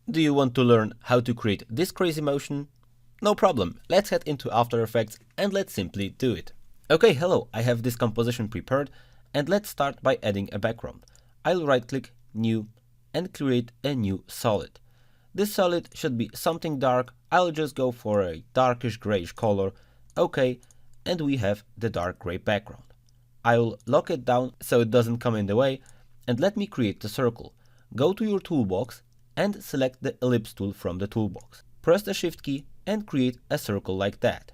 Do you want to learn how to create this crazy motion? No problem, let's head into After Effects and let's simply do it. Okay, hello, I have this composition prepared and let's start by adding a background. I'll right click, New, and create a new solid. This solid should be something dark. I'll just go for a darkish grayish color. Okay, and we have the dark gray background. I'll lock it down so it doesn't come in the way, and let me create the circle. Go to your toolbox and select the Ellipse tool from the toolbox. Press the Shift key and create a circle like that.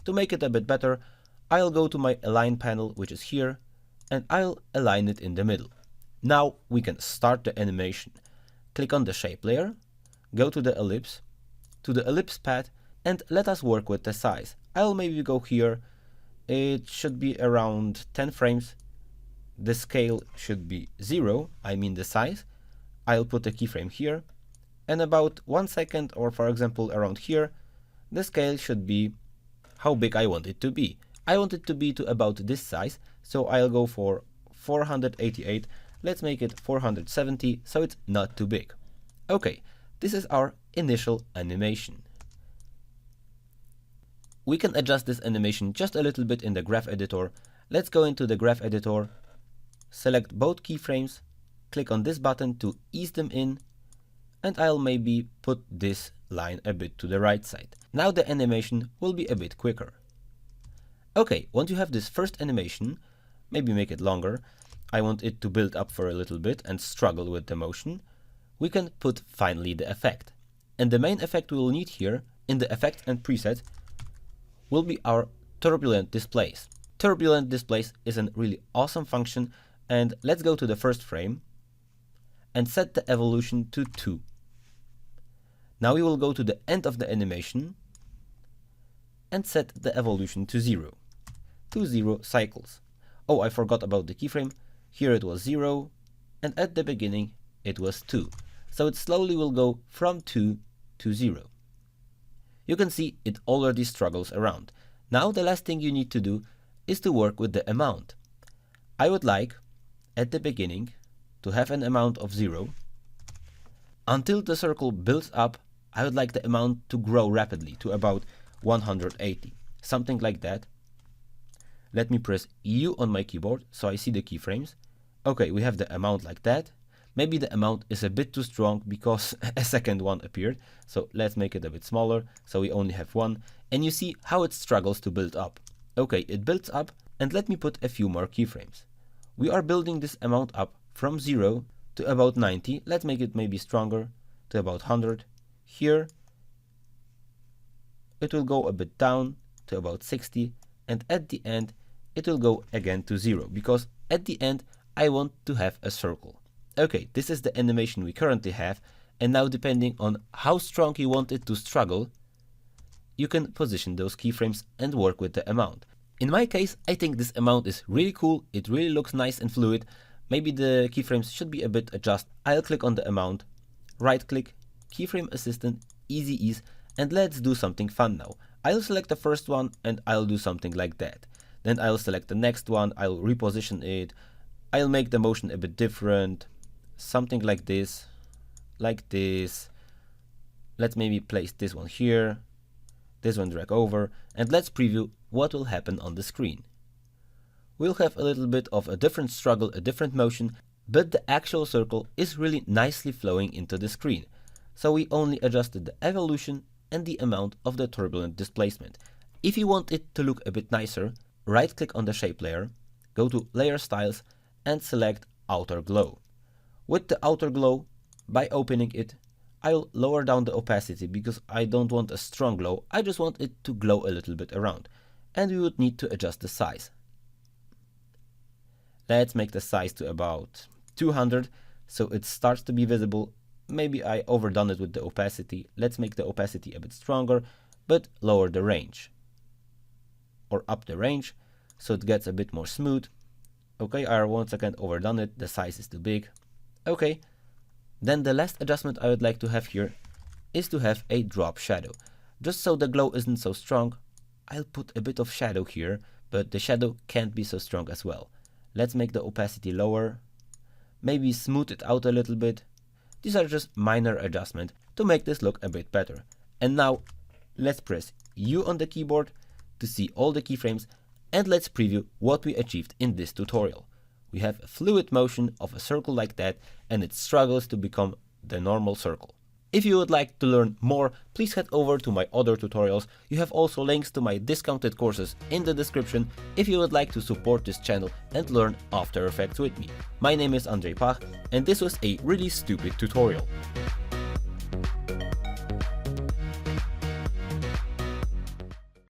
To make it a bit better, I'll go to my Align panel, which is here, and I'll align it in the middle. Now we can start the animation. Click on the shape layer, go to the ellipse path, and let us work with the size. I'll maybe go here. It should be around 10 frames. The scale should be 0, I mean the size. I'll put a keyframe here, and about 1 second, or for example around here, the scale should be how big I want it to be. I want it to be to about this size, so I'll go for 488. Let's make it 470, so it's not too big. Okay, this is our initial animation. We can adjust this animation just a little bit in the graph editor. Let's go into the graph editor, select both keyframes, click on this button to ease them in, and I'll maybe put this line a bit to the right side. Now the animation will be a bit quicker. Okay, once you have this first animation, maybe make it longer. I want it to build up for a little bit and struggle with the motion. We can put finally the effect. And the main effect we will need here in the effect and preset will be our Turbulent Displace. Turbulent Displace is a really awesome function, and let's go to the first frame and set the evolution to 2. Now we will go to the end of the animation and set the evolution to 0. 0 cycles. Oh, I forgot about the keyframe. Here it was 0, and at the beginning it was 2. So it slowly will go from 2 to 0. You can see it already struggles around. Now the last thing you need to do is to work with the amount. I would like, at the beginning, to have an amount of 0. Until the circle builds up, I would like the amount to grow rapidly to about 180, something like that. Let me press U on my keyboard so I see the keyframes. Okay, we have the amount like that. Maybe the amount is a bit too strong because a second one appeared. So let's make it a bit smaller so we only have one. And you see how it struggles to build up. Okay, it builds up, and let me put a few more keyframes. We are building this amount up from 0 to about 90. Let's make it maybe stronger to about 100. Here it will go a bit down to about 60, and at the end it will go again to 0, because at the end I want to have a circle. Okay, this is the animation we currently have, and now depending on how strong you want it to struggle, you can position those keyframes and work with the amount. In my case, I think this amount is really cool. It really looks nice and fluid. Maybe the keyframes should be a bit adjusted. I'll click on the amount, right click, keyframe assistant, easy ease, and let's do something fun now. I'll select the first one and I'll do something like that. Then I'll select the next one, I'll reposition it, I'll make the motion a bit different, something like this, like this. Let's maybe place this one here, this one drag over, and let's preview what will happen on the screen. We'll have a little bit of a different struggle, a different motion, but the actual circle is really nicely flowing into the screen. So we only adjusted the evolution and the amount of the turbulent displacement. If you want it to look a bit nicer, right click on the shape layer, go to Layer Styles, and select Outer Glow. With the outer glow, by opening it, I'll lower down the opacity because I don't want a strong glow, I just want it to glow a little bit around. And we would need to adjust the size. Let's make the size to about 200 so it starts to be visible. Maybe I overdone it with the opacity. Let's make the opacity a bit stronger, but lower the range. Or up the range so it gets a bit more smooth. Okay, I once again overdone it, the size is too big. Okay, then the last adjustment I would like to have here is to have a drop shadow. Just so the glow isn't so strong, I'll put a bit of shadow here, but the shadow can't be so strong as well. Let's make the opacity lower, maybe smooth it out a little bit, These are just minor adjustments to make this look a bit better. And now let's press U on the keyboard to see all the keyframes, and let's preview what we achieved in this tutorial. We have a fluid motion of a circle like that, and it struggles to become the normal circle. If you would like to learn more, please head over to my other tutorials. You have also links to my discounted courses in the description if you would like to support this channel and learn After Effects with me. My name is Andrzej Pach, and this was a really stupid tutorial.